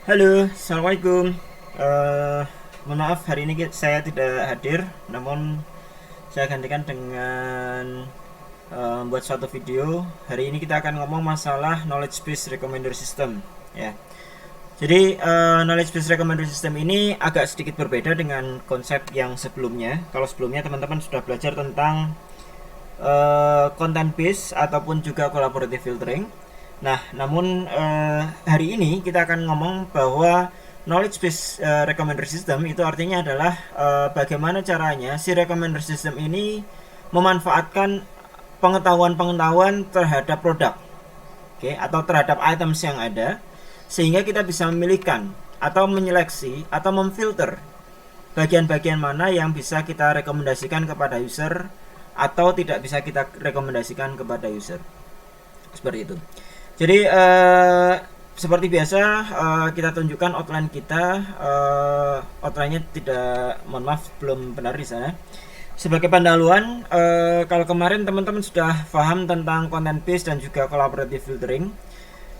Halo, assalamualaikum. Eh, Mohon maaf hari ini saya tidak hadir, namun saya gantikan dengan membuat suatu video. Hari ini kita akan ngomong masalah knowledge based recommender system, ya. Jadi knowledge based recommender system ini agak sedikit berbeda dengan konsep yang sebelumnya. Kalau sebelumnya teman-teman sudah belajar tentang content based ataupun juga collaborative filtering. Nah, namun hari ini kita akan ngomong bahwa knowledge based recommender system itu artinya adalah bagaimana caranya si recommender system ini memanfaatkan pengetahuan-pengetahuan terhadap produk, oke, atau terhadap items yang ada, sehingga kita bisa memilihkan atau menyeleksi atau memfilter bagian-bagian mana yang bisa kita rekomendasikan kepada user atau tidak bisa kita rekomendasikan kepada user, seperti itu. Jadi seperti biasa kita tunjukkan outline kita. Outline-nya tidak, mohon maaf, belum benar di sana. Sebagai pendahuluan, kalau kemarin teman-teman sudah paham tentang content based dan juga collaborative filtering,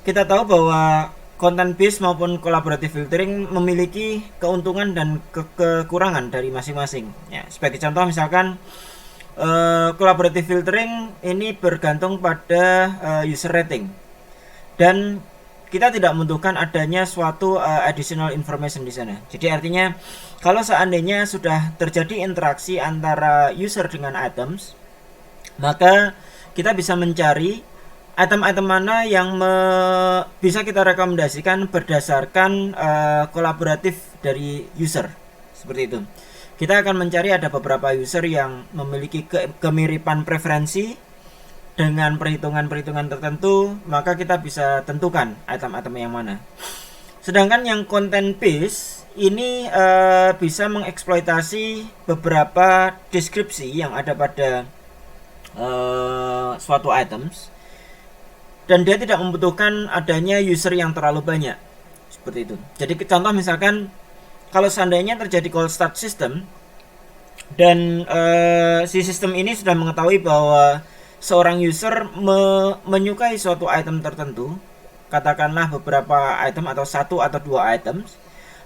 kita tahu bahwa content based maupun collaborative filtering memiliki keuntungan dan kekurangan dari masing-masing. Ya, sebagai contoh misalkan collaborative filtering ini bergantung pada user rating. Dan kita tidak membutuhkan adanya suatu additional information di sana. Jadi artinya kalau seandainya sudah terjadi interaksi antara user dengan items, maka kita bisa mencari item-item mana yang bisa kita rekomendasikan berdasarkan kolaboratif dari user. Seperti itu. Kita akan mencari ada beberapa user yang memiliki kemiripan preferensi dengan perhitungan-perhitungan tertentu, maka kita bisa tentukan item-item yang mana. Sedangkan yang content based ini bisa mengeksploitasi beberapa deskripsi yang ada pada suatu items, dan dia tidak membutuhkan adanya user yang terlalu banyak, seperti itu. Jadi contoh misalkan kalau seandainya terjadi call start system dan si sistem ini sudah mengetahui bahwa seorang user menyukai suatu item tertentu, katakanlah beberapa item atau satu atau dua items,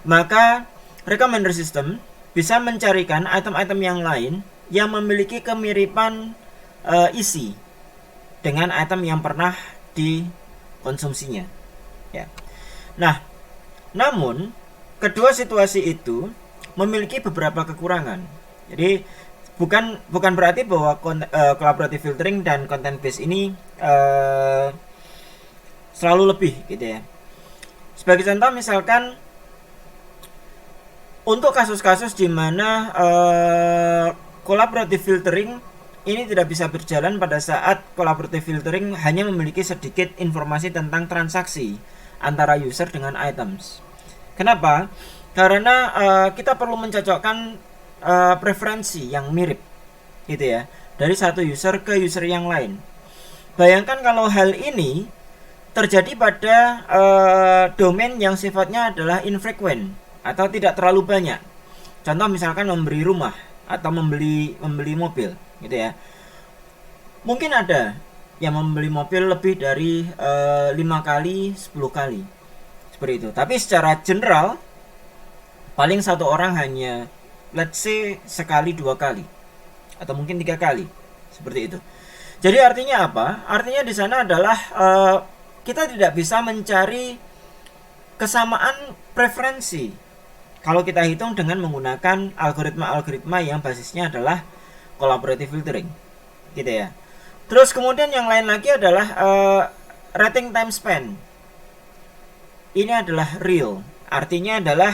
maka recommender system bisa mencarikan item-item yang lain yang memiliki kemiripan isi dengan item yang pernah dikonsumsinya, ya. Nah, namun kedua situasi itu memiliki beberapa kekurangan. Jadi bukan berarti bahwa collaborative filtering dan content based ini selalu lebih gitu ya. Sebagai contoh misalkan untuk kasus-kasus di mana collaborative filtering ini tidak bisa berjalan pada saat collaborative filtering hanya memiliki sedikit informasi tentang transaksi antara user dengan items. Kenapa? Karena kita perlu mencocokkan preferensi yang mirip gitu ya, dari satu user ke user yang lain. Bayangkan kalau hal ini terjadi pada domain yang sifatnya adalah infrequent atau tidak terlalu banyak. Contoh misalkan membeli rumah atau membeli mobil gitu ya. Mungkin ada yang membeli mobil lebih dari 5 kali, 10 kali, seperti itu. Tapi secara general paling satu orang hanya let's say sekali, dua kali, atau mungkin 3 kali, seperti itu. Jadi artinya apa? Artinya di sana adalah kita tidak bisa mencari kesamaan preferensi kalau kita hitung dengan menggunakan algoritma-algoritma yang basisnya adalah collaborative filtering, gitu ya. Terus kemudian yang lain lagi adalah rating time span. Ini adalah real, artinya adalah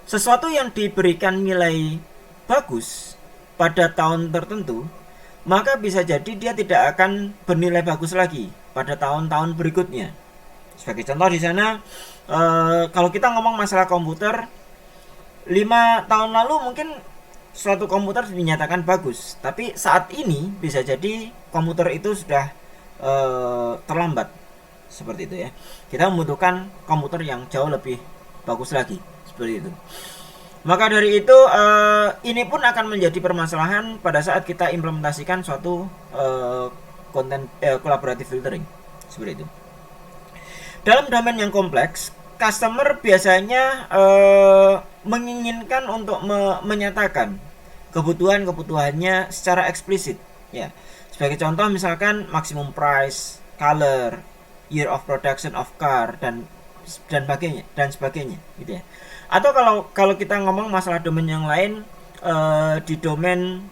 sesuatu yang diberikan nilai bagus pada tahun tertentu, maka bisa jadi dia tidak akan bernilai bagus lagi pada tahun-tahun berikutnya. Sebagai contoh di sana, kalau kita ngomong masalah komputer, 5 tahun lalu mungkin suatu komputer dinyatakan bagus, tapi saat ini bisa jadi komputer itu sudah terlambat, seperti itu ya. Kita membutuhkan komputer yang jauh lebih bagus lagi, seperti itu. Maka dari itu ini pun akan menjadi permasalahan pada saat kita implementasikan suatu konten collaborative filtering, seperti itu. Dalam domain yang kompleks, customer biasanya menginginkan untuk menyatakan kebutuhannya secara eksplisit, ya. Sebagai contoh misalkan maximum price, color, year of production of car, dan sebagainya gitu ya. Atau kalau kita ngomong masalah domain yang lain, di domain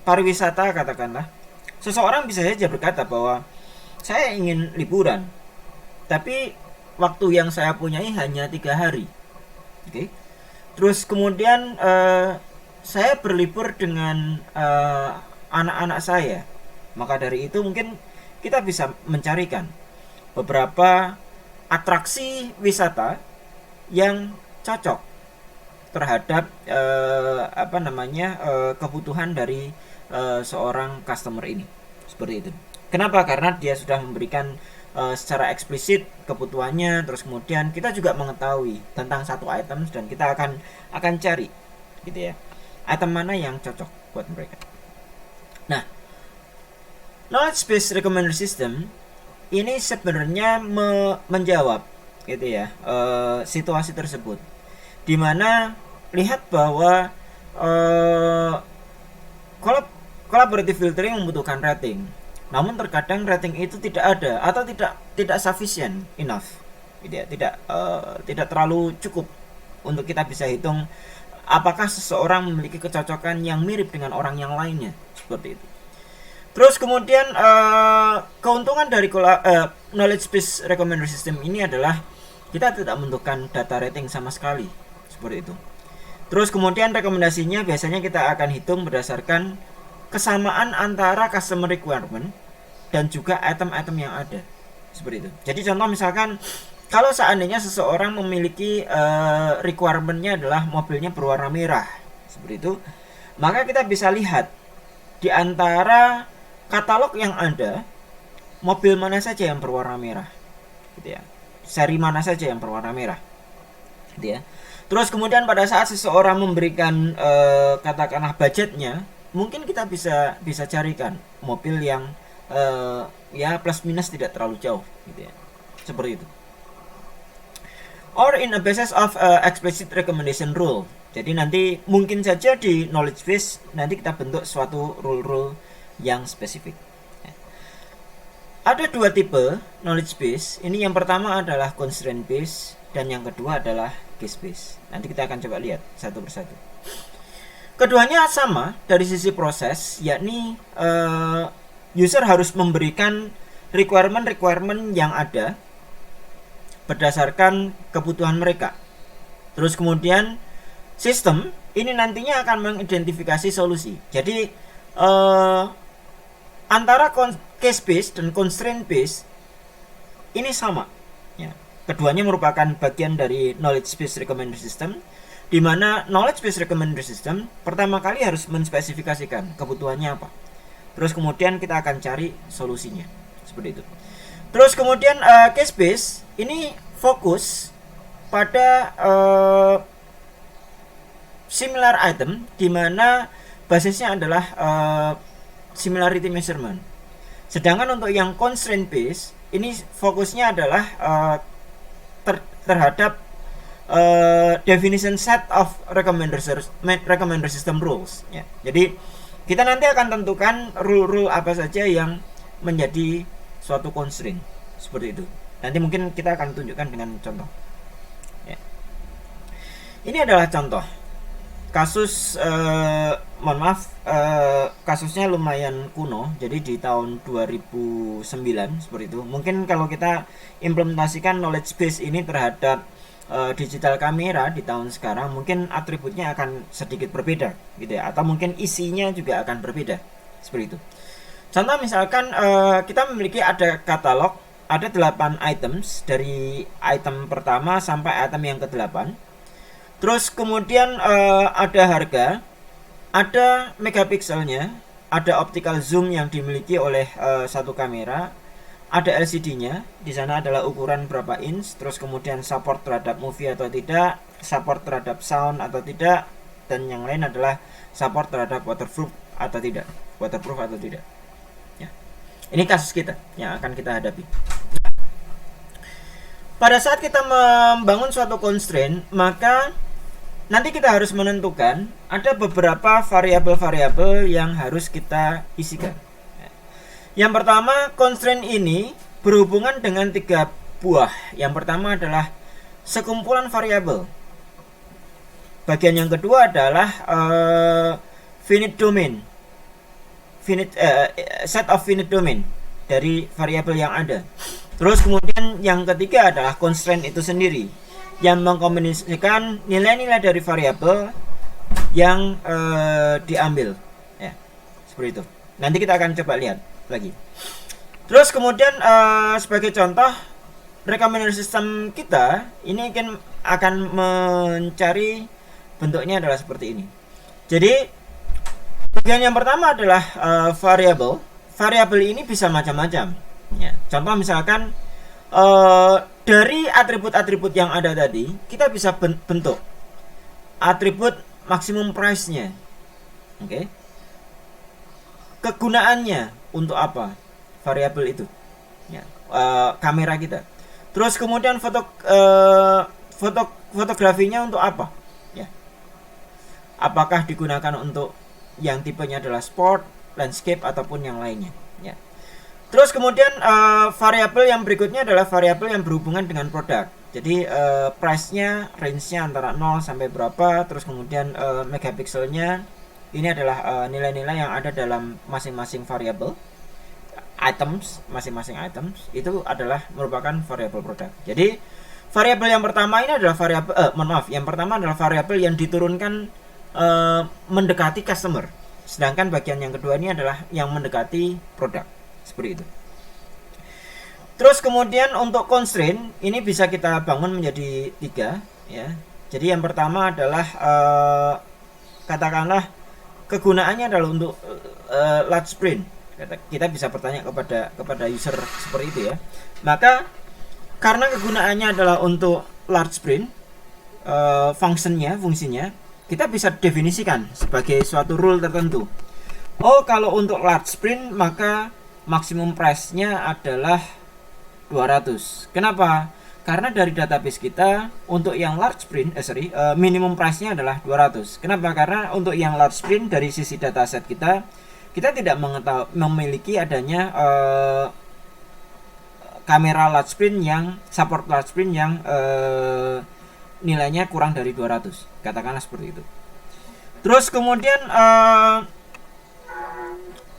pariwisata katakanlah, seseorang bisa saja berkata bahwa saya ingin liburan, tapi waktu yang saya punyai hanya 3 hari. Oke. Terus kemudian saya berlibur dengan anak-anak saya. Maka dari itu mungkin kita bisa mencarikan beberapa atraksi wisata yang cocok terhadap kebutuhan dari seorang customer ini. Seperti itu. Kenapa? Karena dia sudah memberikan secara eksplisit kebutuhannya, terus kemudian kita juga mengetahui tentang satu item dan kita akan cari gitu ya, item mana yang cocok buat mereka. Nah, knowledge based recommender system ini sebenarnya menjawab gitu ya, situasi tersebut, dimana lihat bahwa collaborative filtering membutuhkan rating. Namun terkadang rating itu tidak ada atau tidak sufficient enough, gitu ya. Tidak terlalu cukup untuk kita bisa hitung apakah seseorang memiliki kecocokan yang mirip dengan orang yang lainnya, seperti itu. Terus kemudian keuntungan dari knowledge based recommender system ini adalah kita tidak membutuhkan data rating sama sekali, seperti itu. Terus kemudian rekomendasinya biasanya kita akan hitung berdasarkan kesamaan antara customer requirement dan juga item-item yang ada, seperti itu. Jadi contoh misalkan kalau seandainya seseorang memiliki requirementnya adalah mobilnya berwarna merah, seperti itu, maka kita bisa lihat di antara katalog yang ada mobil mana saja yang berwarna merah, gitu ya, seri mana saja yang berwarna merah, gitu ya. Terus kemudian pada saat seseorang memberikan katakanlah budgetnya, mungkin kita bisa carikan mobil yang ya plus minus tidak terlalu jauh, gitu ya, seperti itu. Or in a basis of explicit recommendation rule. Jadi nanti mungkin saja di knowledge base nanti kita bentuk suatu rule yang spesifik. Ada dua tipe knowledge base. Ini yang pertama adalah constraint base dan yang kedua adalah case base. Nanti kita akan coba lihat satu persatu. Keduanya sama dari sisi proses, yakni user harus memberikan requirement yang ada berdasarkan kebutuhan mereka. Terus kemudian sistem ini nantinya akan mengidentifikasi solusi. Jadi antara case based dan constraint based ini sama, ya. Keduanya merupakan bagian dari knowledge based recommender system, di mana knowledge based recommender system pertama kali harus menspesifikasikan kebutuhannya apa. Terus kemudian kita akan cari solusinya, seperti itu. Terus kemudian case based ini fokus pada similar item, di mana basisnya adalah similarity measurement. Sedangkan untuk yang constraint based ini fokusnya adalah terhadap definition set of recommender system rules, ya. Jadi kita nanti akan tentukan rule apa saja yang menjadi suatu constraint, seperti itu. Nanti mungkin kita akan tunjukkan dengan contoh, ya. Ini adalah contoh kasus, mohon maaf, kasusnya lumayan kuno, jadi di tahun 2009 seperti itu. Mungkin kalau kita implementasikan knowledge base ini terhadap digital kamera di tahun sekarang, mungkin atributnya akan sedikit berbeda, gitu ya, atau mungkin isinya juga akan berbeda, seperti itu. Contoh misalkan kita memiliki ada katalog, ada 8 items dari item pertama sampai item yang ke-8. Terus kemudian ada harga, ada megapikselnya, ada optical zoom yang dimiliki oleh satu kamera, ada LCD-nya, di sana adalah ukuran berapa inch, terus kemudian support terhadap movie atau tidak, support terhadap sound atau tidak, dan yang lain adalah support terhadap waterproof atau tidak. Ya. Ini kasus kita yang akan kita hadapi. pada saat kita membangun suatu constraint, maka nanti kita harus menentukan ada beberapa variabel-variabel yang harus kita isikan. Yang pertama, constraint ini berhubungan dengan 3 buah. Yang pertama adalah sekumpulan variabel. Bagian yang kedua adalah finite domain, set of finite domain dari variabel yang ada. Terus kemudian yang ketiga adalah constraint itu sendiri, yang mengkombinasikan nilai-nilai dari variabel yang diambil, ya, seperti itu. Nanti kita akan coba lihat lagi. Terus kemudian sebagai contoh, recommender system kita ini akan mencari bentuknya adalah seperti ini. Jadi bagian yang pertama adalah variabel. Variabel ini bisa macam-macam. Ya, contoh misalkan dari atribut-atribut yang ada tadi, kita bisa bentuk atribut maksimum price-nya. Oke. Kegunaannya untuk apa? Variabel itu. Ya, kamera kita. Terus kemudian fotografinya untuk apa? Ya. Apakah digunakan untuk yang tipenya adalah sport, landscape ataupun yang lainnya, ya. Terus kemudian variabel yang berikutnya adalah variabel yang berhubungan dengan produk. Jadi price-nya, range-nya antara 0 sampai berapa, terus kemudian megapikselnya ini adalah nilai-nilai yang ada dalam masing-masing variabel. Items, masing-masing items itu adalah merupakan variabel produk. Jadi variabel yang pertama ini adalah variabel yang pertama adalah variabel yang diturunkan mendekati customer. Sedangkan bagian yang kedua ini adalah yang mendekati produk. Seperti itu. Terus kemudian untuk constraint ini bisa kita bangun menjadi 3, ya. Jadi yang pertama adalah katakanlah kegunaannya adalah untuk large print. Kita bisa bertanya kepada user seperti itu, ya. Maka karena kegunaannya adalah untuk large print, fungsinya kita bisa definisikan sebagai suatu rule tertentu. Oh, kalau untuk large print maka maksimum price-nya adalah 200. Kenapa? Karena dari database kita untuk yang large print minimum price-nya adalah 200. Kenapa? Karena untuk yang large print dari sisi dataset kita tidak memiliki adanya kamera large print yang support large print yang nilainya kurang dari 200, katakanlah seperti itu. Terus kemudian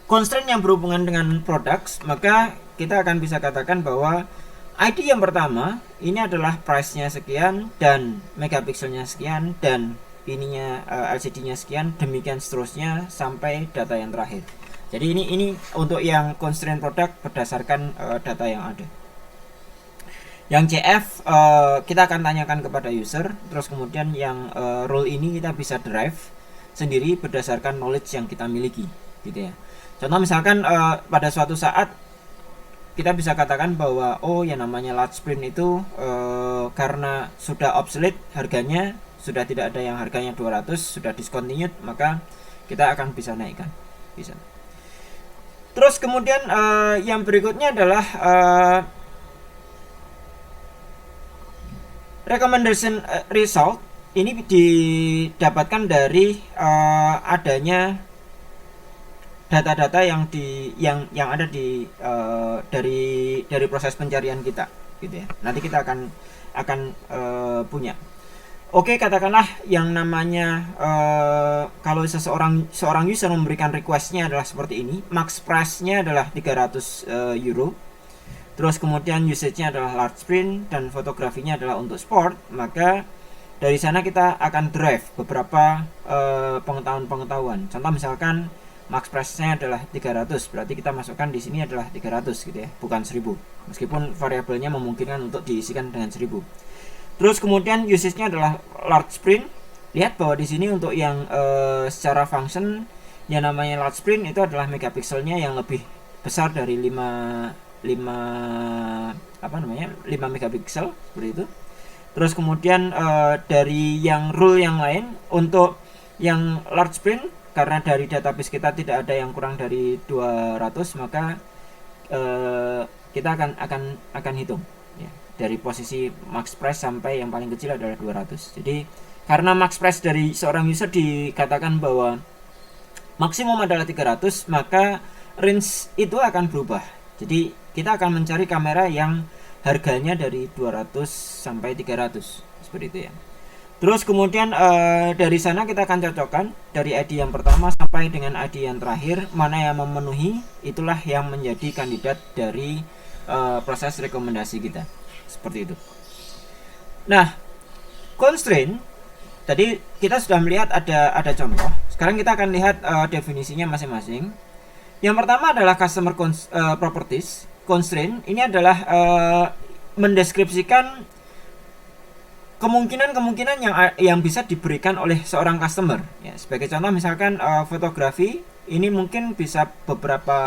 constraint yang berhubungan dengan products, maka kita akan bisa katakan bahwa ID yang pertama ini adalah price-nya sekian dan megapikselnya sekian dan ininya LCD-nya sekian, demikian seterusnya sampai data yang terakhir. Jadi ini untuk yang constraint product berdasarkan data yang ada. Yang CF kita akan tanyakan kepada user. Terus kemudian yang role ini kita bisa derive sendiri berdasarkan knowledge yang kita miliki, gitu ya. Contoh misalkan pada suatu saat kita bisa katakan bahwa yang namanya large print itu karena sudah obsolete, harganya sudah tidak ada yang harganya 200, sudah discontinued, maka kita akan bisa naikkan, bisa. Terus kemudian yang berikutnya adalah recommendation result. Ini didapatkan dari adanya data-data yang ada dari proses pencarian kita, gitu ya. Nanti kita akan punya. Oke, katakanlah yang namanya kalau seorang user memberikan requestnya adalah seperti ini, max price-nya adalah 300 euro. Terus kemudian usage-nya adalah large print dan fotografinya adalah untuk sport, maka dari sana kita akan drive beberapa pengetahuan. Contoh misalkan max price-nya adalah 300, berarti kita masukkan di sini adalah 300, gitu ya, bukan 1000. Meskipun variabelnya memungkinkan untuk diisikan dengan 1000. Terus kemudian usage-nya adalah large print. Lihat bahwa di sini untuk yang secara function yang namanya large print itu adalah megapikselnya yang lebih besar dari 5 megapiksel, seperti itu. Terus kemudian dari yang rule yang lain untuk yang large print, karena dari database kita tidak ada yang kurang dari 200, maka kita akan hitung ya, dari posisi max price sampai yang paling kecil adalah 200. Jadi karena max price dari seorang user dikatakan bahwa maksimum adalah 300, maka range itu akan berubah. Jadi kita akan mencari kamera yang harganya dari 200 sampai 300 seperti itu ya. Terus kemudian dari sana kita akan cocokkan dari ID yang pertama sampai dengan ID yang terakhir, mana yang memenuhi, itulah yang menjadi kandidat dari proses rekomendasi kita. Seperti itu. Nah, constraint tadi kita sudah melihat ada contoh. Sekarang kita akan lihat definisinya masing-masing. Yang pertama adalah customer properties. Constraint ini adalah mendeskripsikan kemungkinan yang bisa diberikan oleh seorang customer ya. Sebagai contoh misalkan fotografi ini mungkin bisa beberapa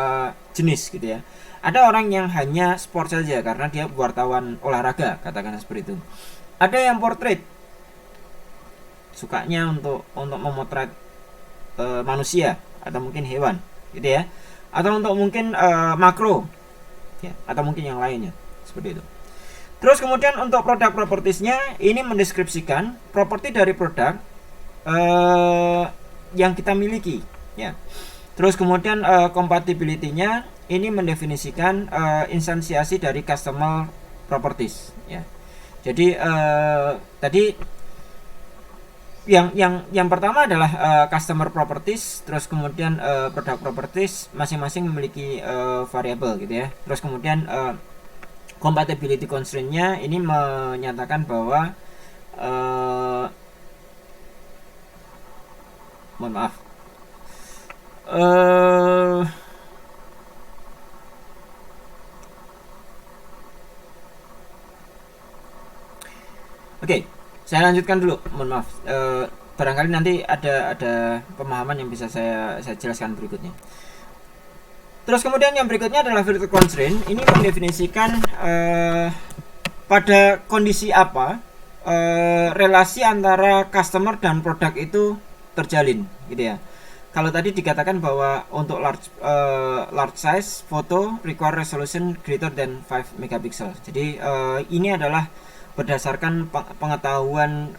jenis gitu ya. Ada orang yang hanya sport saja karena dia wartawan olahraga, katakan seperti itu. Ada yang portrait, sukanya untuk memotret manusia atau mungkin hewan gitu ya. Atau untuk mungkin makro ya, atau mungkin yang lainnya seperti itu. Terus kemudian untuk produk propertiesnya ini mendeskripsikan properti dari produk yang kita miliki ya. Terus kemudian compatibility-nya ini mendefinisikan instansiasi dari customer properties ya. Jadi tadi yang pertama adalah customer properties, terus kemudian product properties masing-masing memiliki variabel gitu ya. Terus kemudian compatibility constraint-nya ini menyatakan bahwa mohon maaf Oke, saya lanjutkan dulu. Mohon maaf. Barangkali nanti ada pemahaman yang bisa saya jelaskan berikutnya. Terus kemudian yang berikutnya adalah filter constraint. Ini mendefinisikan pada kondisi apa relasi antara customer dan produk itu terjalin, gitu ya. Kalau tadi dikatakan bahwa untuk large size foto require resolution greater than 5 megapixel. Jadi ini adalah berdasarkan pengetahuan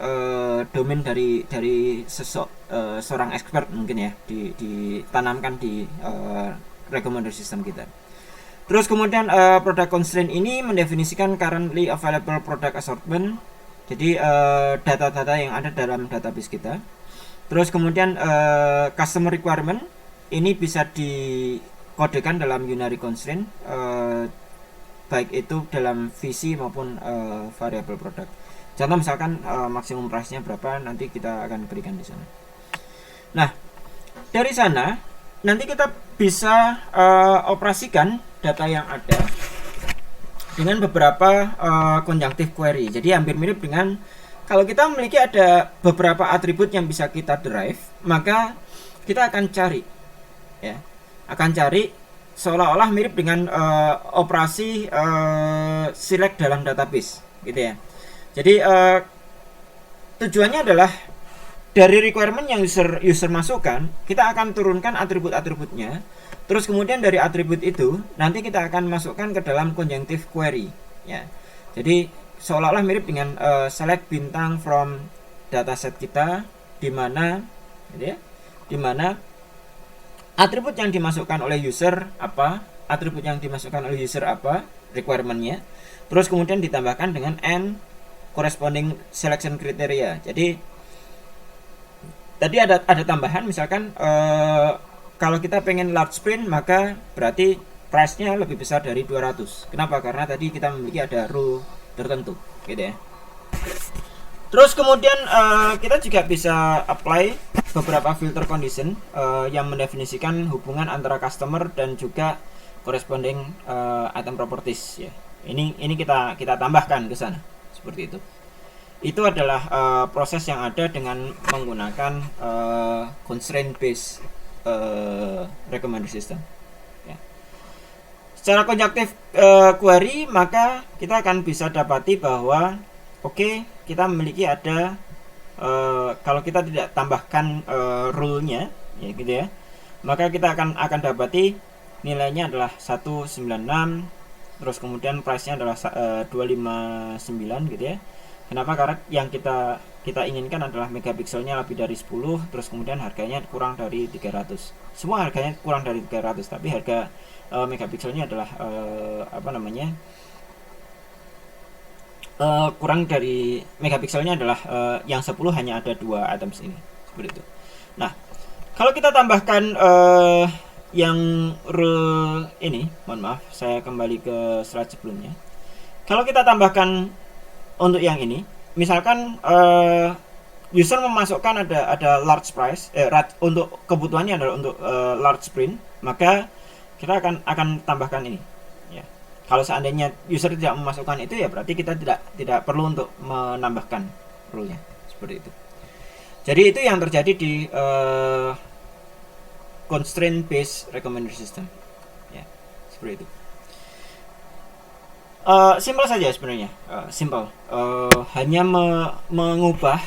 domain dari seorang expert mungkin ya, ditanamkan di recommender system kita. Terus kemudian product constraint ini mendefinisikan currently available product assortment. Jadi data-data yang ada dalam database kita. Terus kemudian customer requirement ini bisa dikodekan dalam unary constraint, baik itu dalam visi maupun variable produk. Contoh misalkan maksimum price-nya berapa, nanti kita akan berikan di sana. Nah, dari sana nanti kita bisa operasikan data yang ada dengan beberapa conjunctive query. Jadi hampir mirip dengan kalau kita memiliki ada beberapa atribut yang bisa kita derive, maka kita akan cari ya. Akan cari seolah-olah mirip dengan operasi select dalam database gitu ya. Jadi tujuannya adalah dari requirement yang user masukkan, kita akan turunkan atribut-atributnya. Terus kemudian dari atribut itu nanti kita akan masukkan ke dalam conjunctive query ya. Jadi seolah-olah mirip dengan select bintang from dataset kita, di mana gitu ya, di mana atribut yang dimasukkan oleh user apa, atribut yang dimasukkan oleh user apa, requirementnya, terus kemudian ditambahkan dengan and corresponding selection criteria. Jadi tadi ada tambahan, misalkan kalau kita pengen large print maka berarti price-nya lebih besar dari 200. Kenapa? Karena tadi kita memiliki ada rule tertentu gitu ya. Terus kemudian kita juga bisa apply beberapa filter condition yang mendefinisikan hubungan antara customer dan juga corresponding item properties ya. Ini kita tambahkan ke sana seperti itu. Itu adalah proses yang ada dengan menggunakan constraint based recommender system. Secara conjunctive query, maka kita akan bisa dapati bahwa oke, kita memiliki ada kalau kita tidak tambahkan rule-nya ya gitu ya, maka kita akan dapati nilainya adalah 196 terus kemudian price-nya adalah 259 gitu ya. Kenapa? Karena yang kita inginkan adalah megapikselnya lebih dari 10, terus kemudian harganya kurang dari 300. Semua harganya kurang dari 300, tapi harga megapikselnya adalah kurang dari megapikselnya adalah yang 10 hanya ada 2 items ini, seperti itu. Nah, kalau kita tambahkan yang rule ini, mohon maaf, saya kembali ke slide sebelumnya. Kalau kita tambahkan untuk yang ini, misalkan user memasukkan ada large price, untuk kebutuhannya adalah untuk large print, maka kita akan tambahkan ini. Ya. Kalau seandainya user tidak memasukkan itu, ya berarti kita tidak perlu untuk menambahkan rule-nya, seperti itu. Jadi itu yang terjadi di constraint based recommendation system, ya, seperti itu. Simple saja sebenarnya, simple. Hanya mengubah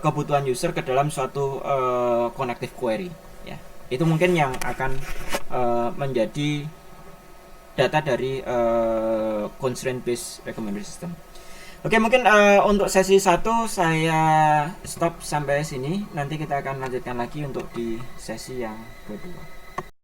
kebutuhan user ke dalam suatu connective query, ya. Itu mungkin yang akan menjadi data dari constraint based recommendation system. Oke, mungkin untuk sesi 1 saya stop sampai sini. Nanti kita akan lanjutkan lagi untuk di sesi yang kedua.